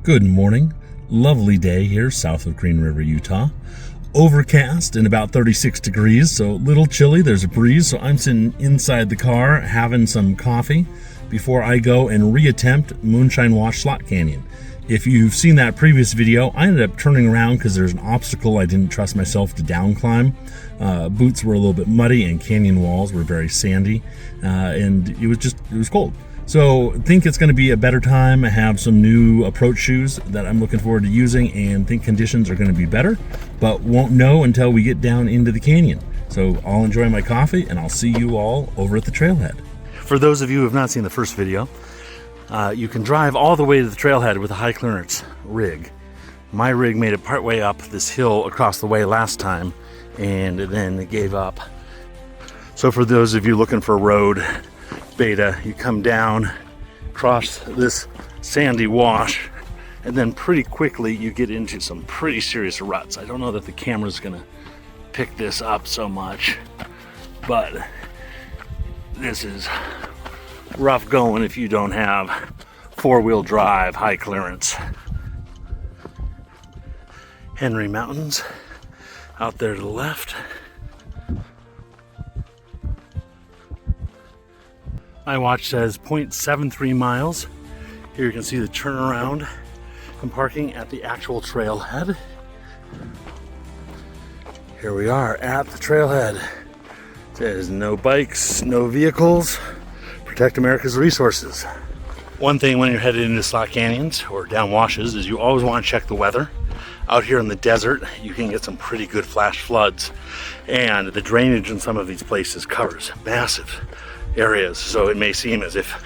Good morning. Lovely day here south of Green River, Utah. Overcast and about 36 degrees, so a little chilly. There's a breeze, so I'm sitting inside the car having some coffee before I go and reattempt Moonshine Wash Slot Canyon. If you've seen that previous video, I ended up turning around because there's an obstacle I didn't trust myself to downclimb. Boots were a little bit muddy and canyon walls were very sandy, and it was cold. So I think it's going to be a better time. I have some new approach shoes that I'm looking forward to using and think conditions are going to be better, but won't know until we get down into the canyon. So I'll enjoy my coffee and I'll see you all over at the trailhead. For those of you who have not seen the first video, you can drive all the way to the trailhead with a high clearance rig. My rig made it part way up this hill across the way last time and then it gave up. So for those of you looking for a road beta, you come down, cross this sandy wash, and then pretty quickly you get into some pretty serious ruts. I don't know that the camera's gonna pick this up so much, but this is rough going if you don't have four-wheel drive high clearance. Henry Mountains out there to the left. My watch says 0.73 miles. Here you can see the turnaround and parking at the actual trailhead. Here we are at the trailhead. It says no bikes, no vehicles, protect America's resources. One thing when you're headed into slot canyons or down washes is you always want to check the weather. Out here in the desert, you can get some pretty good flash floods, and the drainage in some of these places covers massive areas, so it may seem as if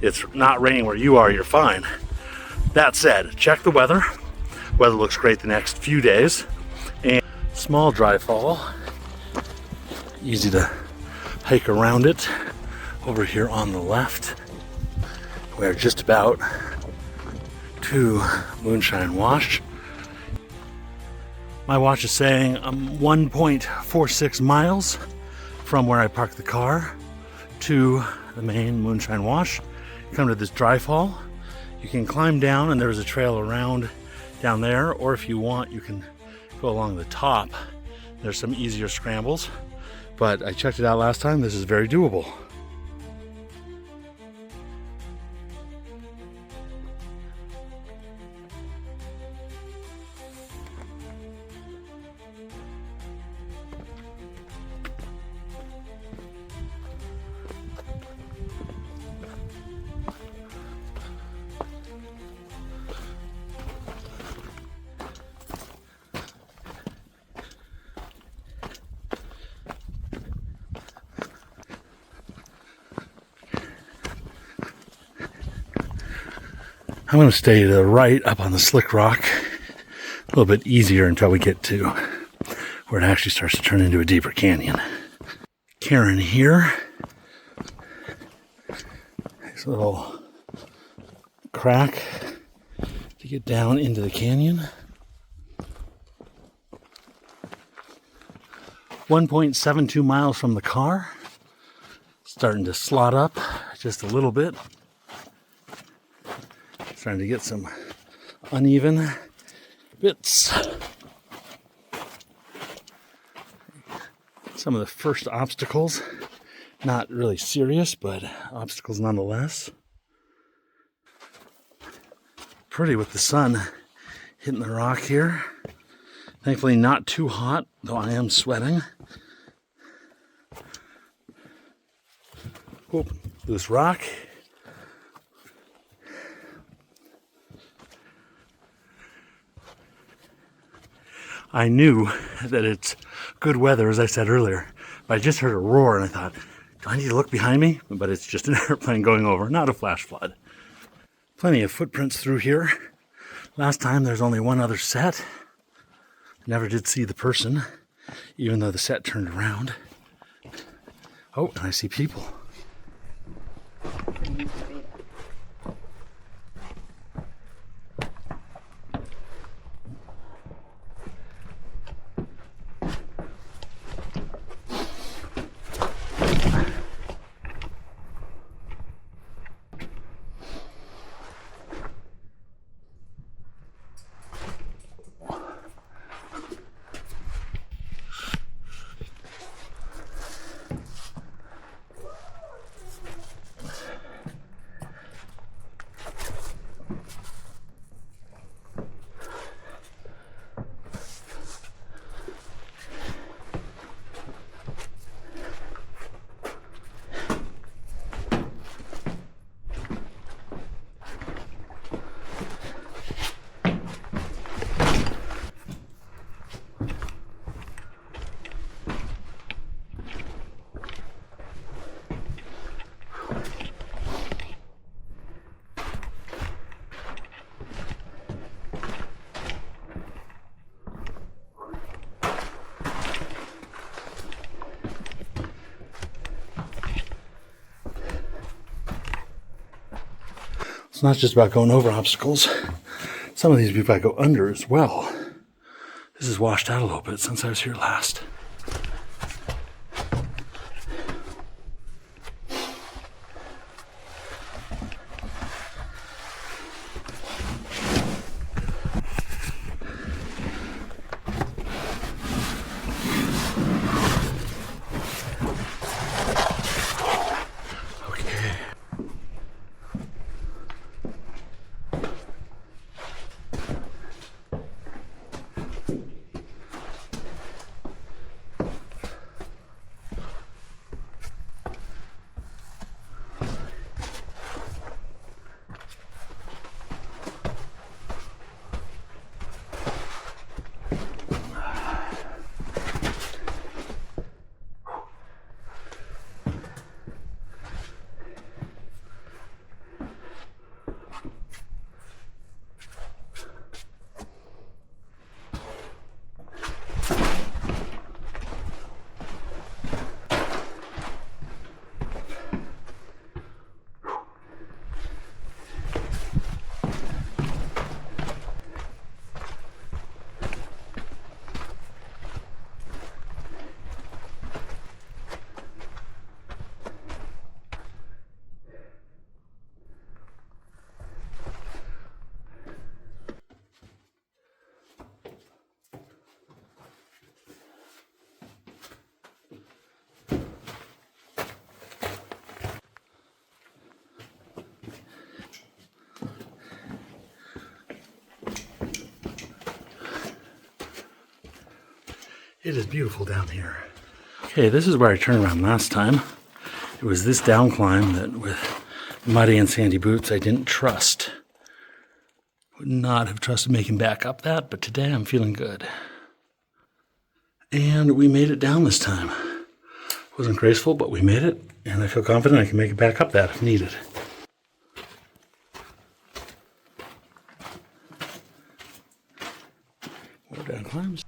it's not raining where you are, you're fine. That said, check the weather. Weather looks great the next few days. And small Dryfall, easy to hike around it. Over here on the left, we're just about to Moonshine Wash. My watch is saying I'm 1.46 miles from where I parked the car to the main Moonshine Wash. Come to this Dryfall. You can climb down and there's a trail around down there, or if you want you can go along the top. There's some easier scrambles, but I checked it out last time. This is very doable. I'm going to stay to the right up on the slick rock, a little bit easier until we get to where it actually starts to turn into a deeper canyon. Karen here. Nice little crack to get down into the canyon. 1.72 miles from the car. Starting to slot up just a little bit. Trying to get some uneven bits. Some of the first obstacles, not really serious, but obstacles nonetheless. Pretty with the sun hitting the rock here. Thankfully not too hot, though I am sweating. Whoop, loose rock. I knew that it's good weather, as I said earlier, but I just heard a roar and I thought, do I need to look behind me? But it's just an airplane going over, not a flash flood. Plenty of footprints through here. Last time there's only one other set. Never did see the person, even though the set turned around. Oh, and I see people. not just about going over obstacles. Some of these we've got to go under as well. This is washed out a little bit since I was here last. It is beautiful down here. Okay, this is where I turned around last time. It was this downclimb that with muddy and sandy boots I didn't trust. Would not have trusted making back up that, but today I'm feeling good. And we made it down this time. Wasn't graceful, but we made it, and I feel confident I can make it back up that if needed. More downclimbs.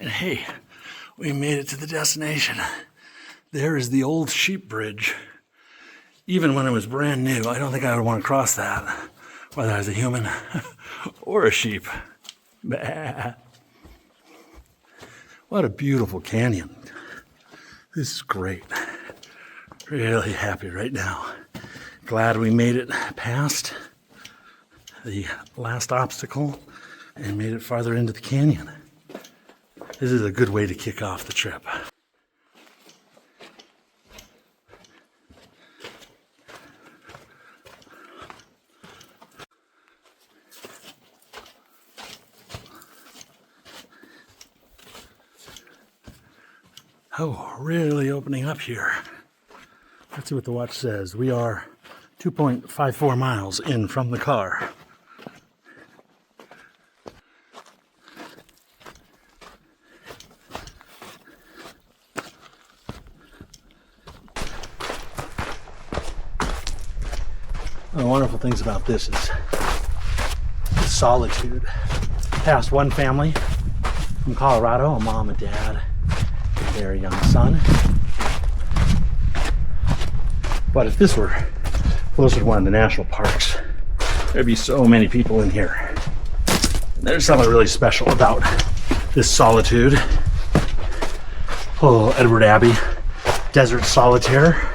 And hey, we made it to the destination. There is the old sheep bridge. Even when it was brand new, I don't think I would want to cross that, whether I was a human or a sheep. Bah. What a beautiful canyon. This is great. Really happy right now. Glad we made it past the last obstacle and made it farther into the canyon. This is a good way to kick off the trip. Oh, really opening up here. Let's see what the watch says. We are 2.54 miles in from the car. One of the wonderful things about this is the solitude. Past one family from Colorado, a mom and dad and their young son. But if this were closer to one of the national parks, there'd be so many people in here. And there's something really special about this solitude. Oh, Edward Abbey, Desert Solitaire.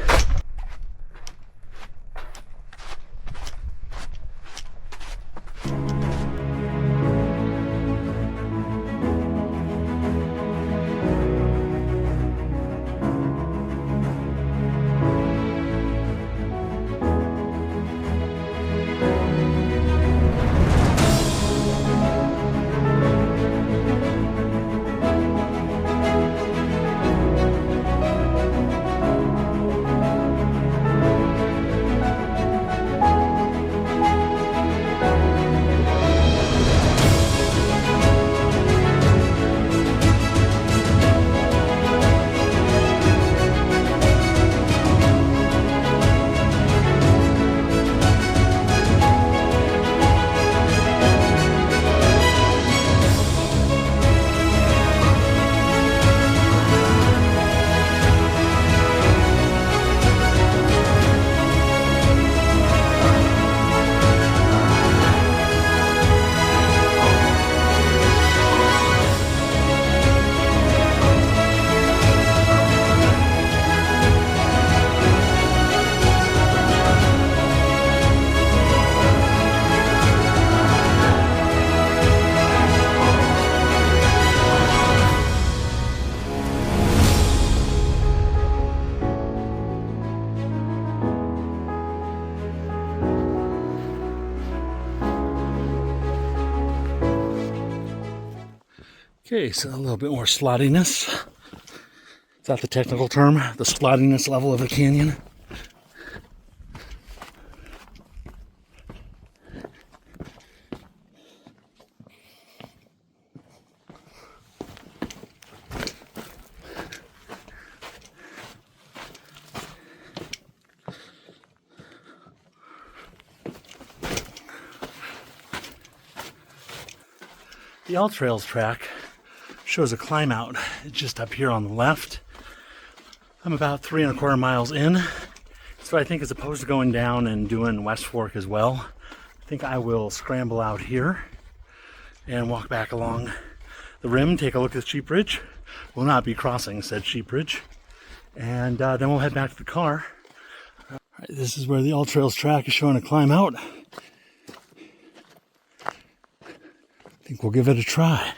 Okay, so a little bit more slottiness. Is that the technical term? The slottiness level of the canyon? The All Trails track shows a climb out just up here on the left. I'm about 3¼ miles in, so I think as opposed to going down and doing West Fork as well, I think I will scramble out here and walk back along the rim, take a look at the Sheep Ridge. We'll not be crossing said Sheep Ridge, and then we'll head back to the car. All right, this is where the All Trails track is showing a climb out. I think we'll give it a try.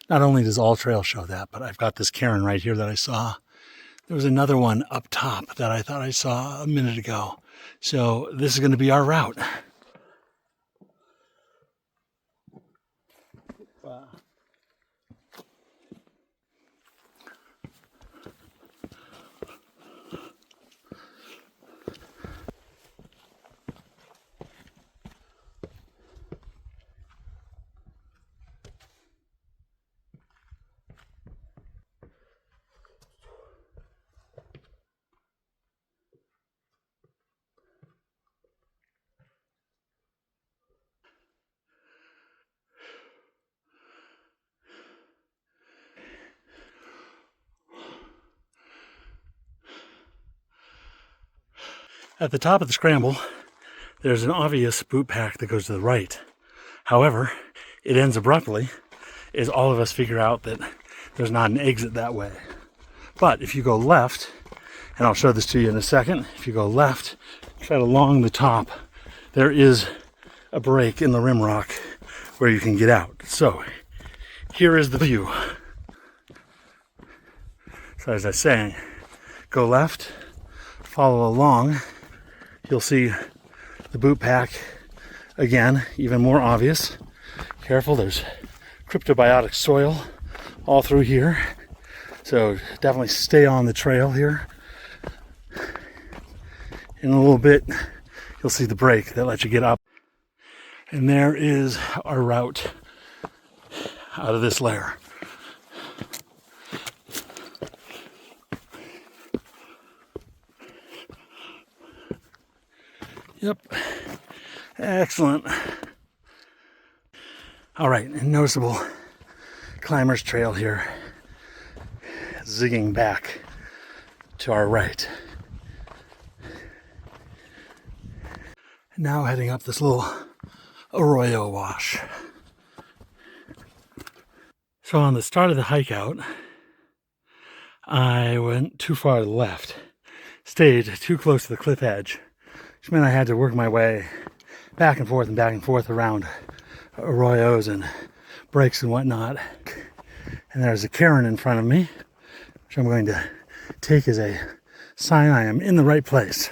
Not only does All Trail show that, but I've got this cairn right here that I saw. There was another one up top that I thought I saw a minute ago. So this is going to be our route. Wow. At the top of the scramble, there's an obvious boot pack that goes to the right. However, it ends abruptly as all of us figure out that there's not an exit that way. But if you go left, and I'll show this to you in a second, if you go left, right along the top, there is a break in the rim rock where you can get out. So here is the view. So as I was saying, go left, follow along. You'll see the boot pack again, even more obvious. Careful, there's cryptobiotic soil all through here. So definitely stay on the trail here. In a little bit, you'll see the break that lets you get up. And there is our route out of this layer. Yep, excellent. All right, and noticeable climber's trail here, zigging back to our right. Now heading up this little arroyo wash. So on the start of the hike out, I went too far to the left, stayed too close to the cliff edge, which meant I had to work my way back and forth around arroyos and breaks and whatnot. And there's a cairn in front of me, which I'm going to take as a sign I am in the right place.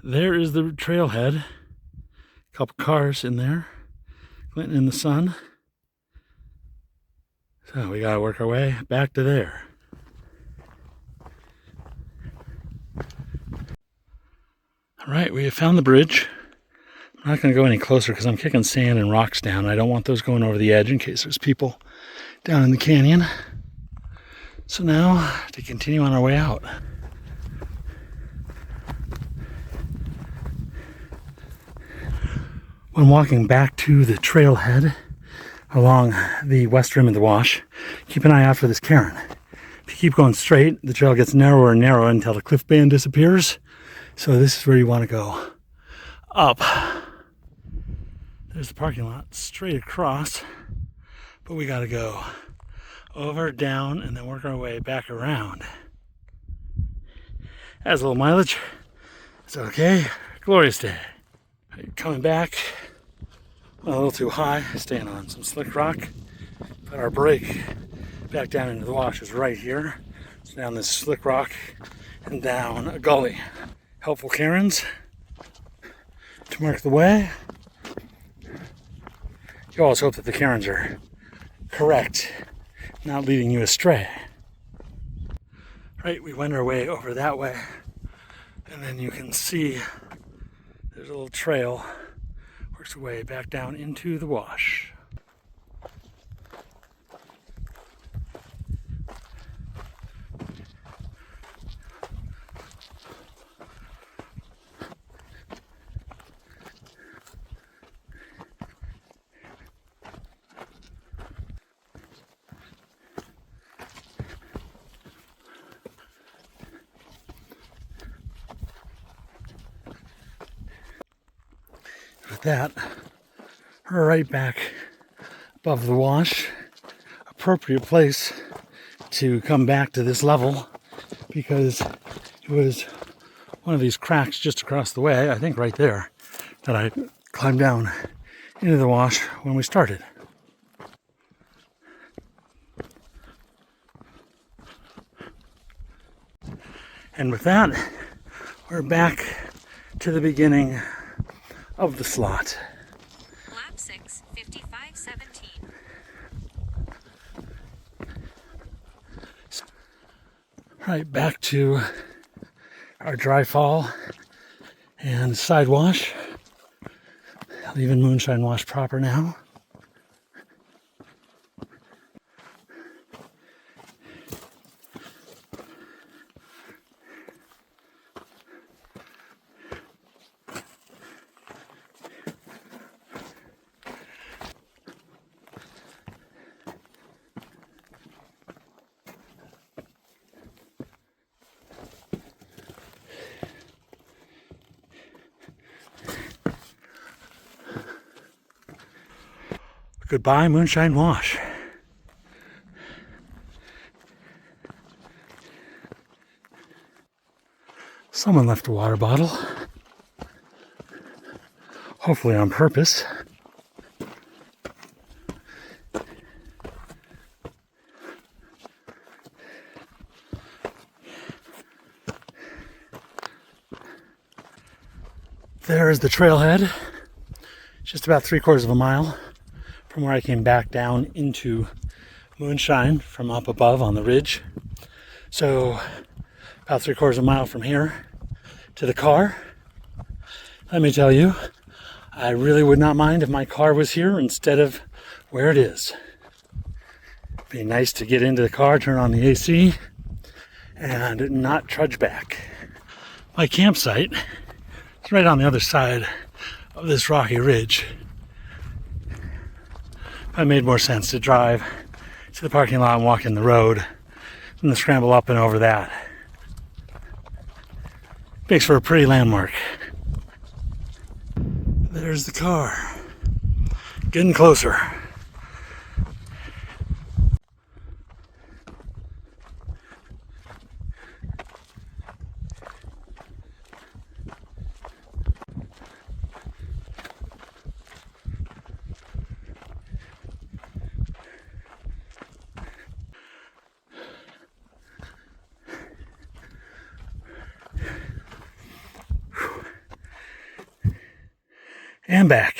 There is the trailhead. A couple cars in there, glinting in the sun. So we gotta work our way back to there. All right, we have found the bridge. I'm not gonna go any closer because I'm kicking sand and rocks down. I don't want those going over the edge in case there's people down in the canyon. So now to continue on our way out. When walking back to the trailhead along the west rim of the wash, keep an eye out for this cairn. If you keep going straight, the trail gets narrower and narrower until the cliff band disappears. So this is where you want to go. Up. There's the parking lot straight across, but we got to go over, down, and then work our way back around. As a little mileage. It's okay. Glorious day. Coming back a little too high, staying on some slick rock, but our break back down into the wash is right here. It's down this slick rock and down a gully. Helpful cairns to mark the way. You always hope that the cairns are correct, not leading you astray. Right, we went our way over that way, and then you can see there's a little trail, works its way back down into the wash. With that, we're right back above the wash. Appropriate place to come back to this level because it was one of these cracks just across the way, I think right there, that I climbed down into the wash when we started. And with that, we're back to the beginning of the slot. Lap 6, 55:17. Right, back to our Dryfall and side wash. Leaving Moonshine Wash proper now. Goodbye, Moonshine Wash. Someone left a water bottle. Hopefully on purpose. There is the trailhead. Just about 3/4 of a mile from where I came back down into Moonshine from up above on the ridge. So about 3/4 of a mile from here to the car. Let me tell you, I really would not mind if my car was here instead of where it is. It'd be nice to get into the car, turn on the AC, and not trudge back. My campsite is right on the other side of this rocky ridge. It made more sense to drive to the parking lot and walk in the road than to scramble up and over that. Makes for a pretty landmark. There's the car. Getting closer. And back.